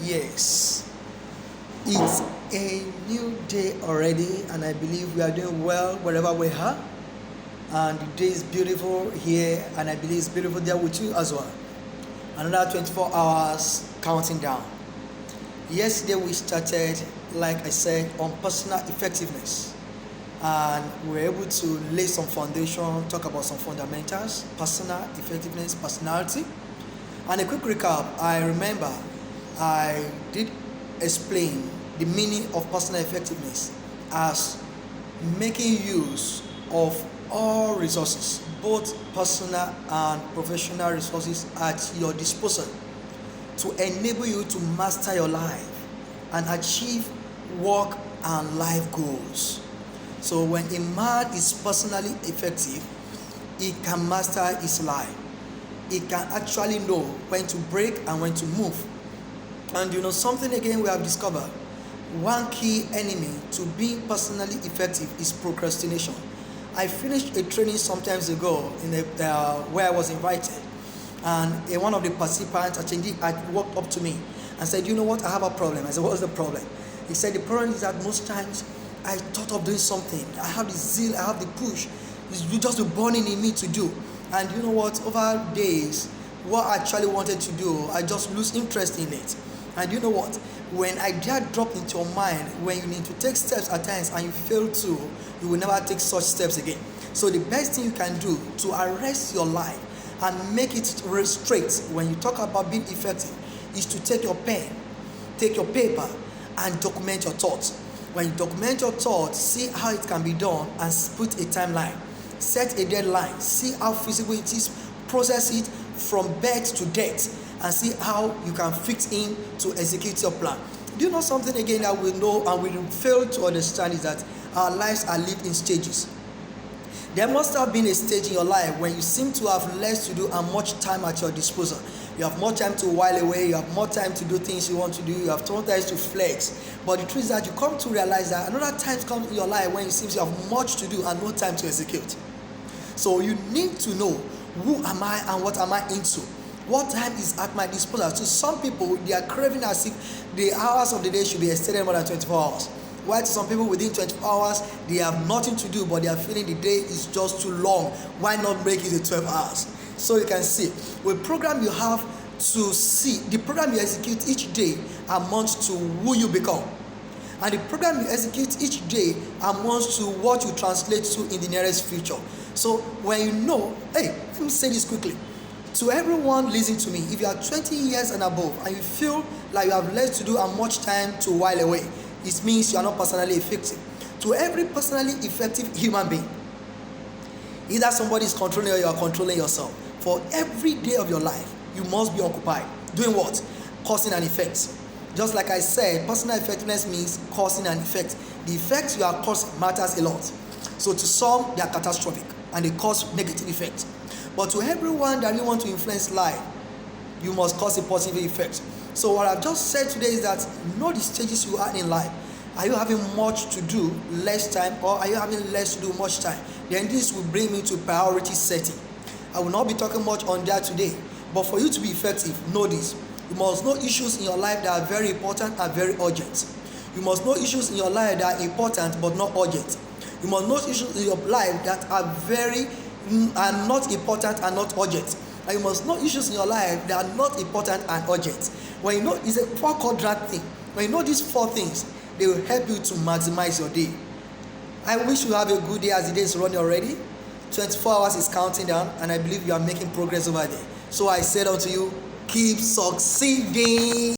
Yes, it's a new day already, and I believe we are doing well wherever we are. And the day is beautiful here, and I believe it's beautiful there with you as well. Another 24 hours counting down. Yesterday, we started, like I said, on personal effectiveness, and we were able to lay some foundation, talk about some fundamentals, personal effectiveness, personality. And a quick recap, I remember I did explain the meaning of personal effectiveness as making use of all resources, both personal and professional resources at your disposal to enable you to master your life and achieve work and life goals. So when a man is personally effective, he can master his life. He can actually know when to break and when to move. And you know something again we have discovered, one key enemy to being personally effective is procrastination. I finished a training sometimes ago where I was invited, and one of the participants actually walked up to me and said, "You know what? I have a problem." I said, "What's the problem?" He said, "The problem is that most times I thought of doing something. I have the zeal, I have the push. It's just the burning in me to do. And you know what? Over days, what I actually wanted to do, I just lose interest in it. And you know what? When idea drop into your mind, when you need to take steps at times and you fail to, you will never take such steps again. So the best thing you can do to arrest your life and make it straight when you talk about being effective is to take your pen, take your paper, and document your thoughts. When you document your thoughts, see how it can be done and put a timeline. Set a deadline, see how feasible it is, process it from birth to death, and see how you can fit in to execute your plan. Do you know something again that we know and we fail to understand is that our lives are lived in stages. There must have been a stage in your life when you seem to have less to do and much time at your disposal. You have more time to while away, you have more time to do things you want to do, you have more time to flex. But the truth is that you come to realize that another time comes in your life when it seems you have much to do and no time to execute. So you need to know, who am I and what am I into? What time is at my disposal? So some people, they are craving as if the hours of the day should be extended more than 24 hours. While to some people within 24 hours, they have nothing to do, but they are feeling the day is just too long. Why not make it 12 hours? So you can see, with program you have to see, the program you execute each day amounts to who you become. And the program you execute each day amounts to what you translate to in the nearest future. So when you know, hey, let me say this quickly. To everyone listening to me, if you are 20 years and above and you feel like you have less to do and much time to while away, it means you are not personally effective. To every personally effective human being, either somebody is controlling or you are controlling yourself. For every day of your life, you must be occupied. Doing what? Causing an effect. Just like I said, personal effectiveness means causing an effect. The effects you are causing matters a lot. So to some, they are catastrophic and they cause negative effects. But to everyone that you want to influence life, you must cause a positive effect. So what I've just said today is that know the stages you are in life. Are you having much to do, less time, or are you having less to do, much time? Then this will bring me to priority setting. I will not be talking much on that today, but for you to be effective, know this. You must know issues in your life that are very important and very urgent. You must know issues in your life that are important but not urgent. You must know issues in your life that are are not important and not urgent. And you must know issues in your life that are not important and urgent. When you know, it's a 4-quadrant thing. When you know these 4 things, they will help you to maximize your day. I wish you have a good day as the day is running already. 24 hours is counting down, and I believe you are making progress over there. So I said unto you, keep succeeding.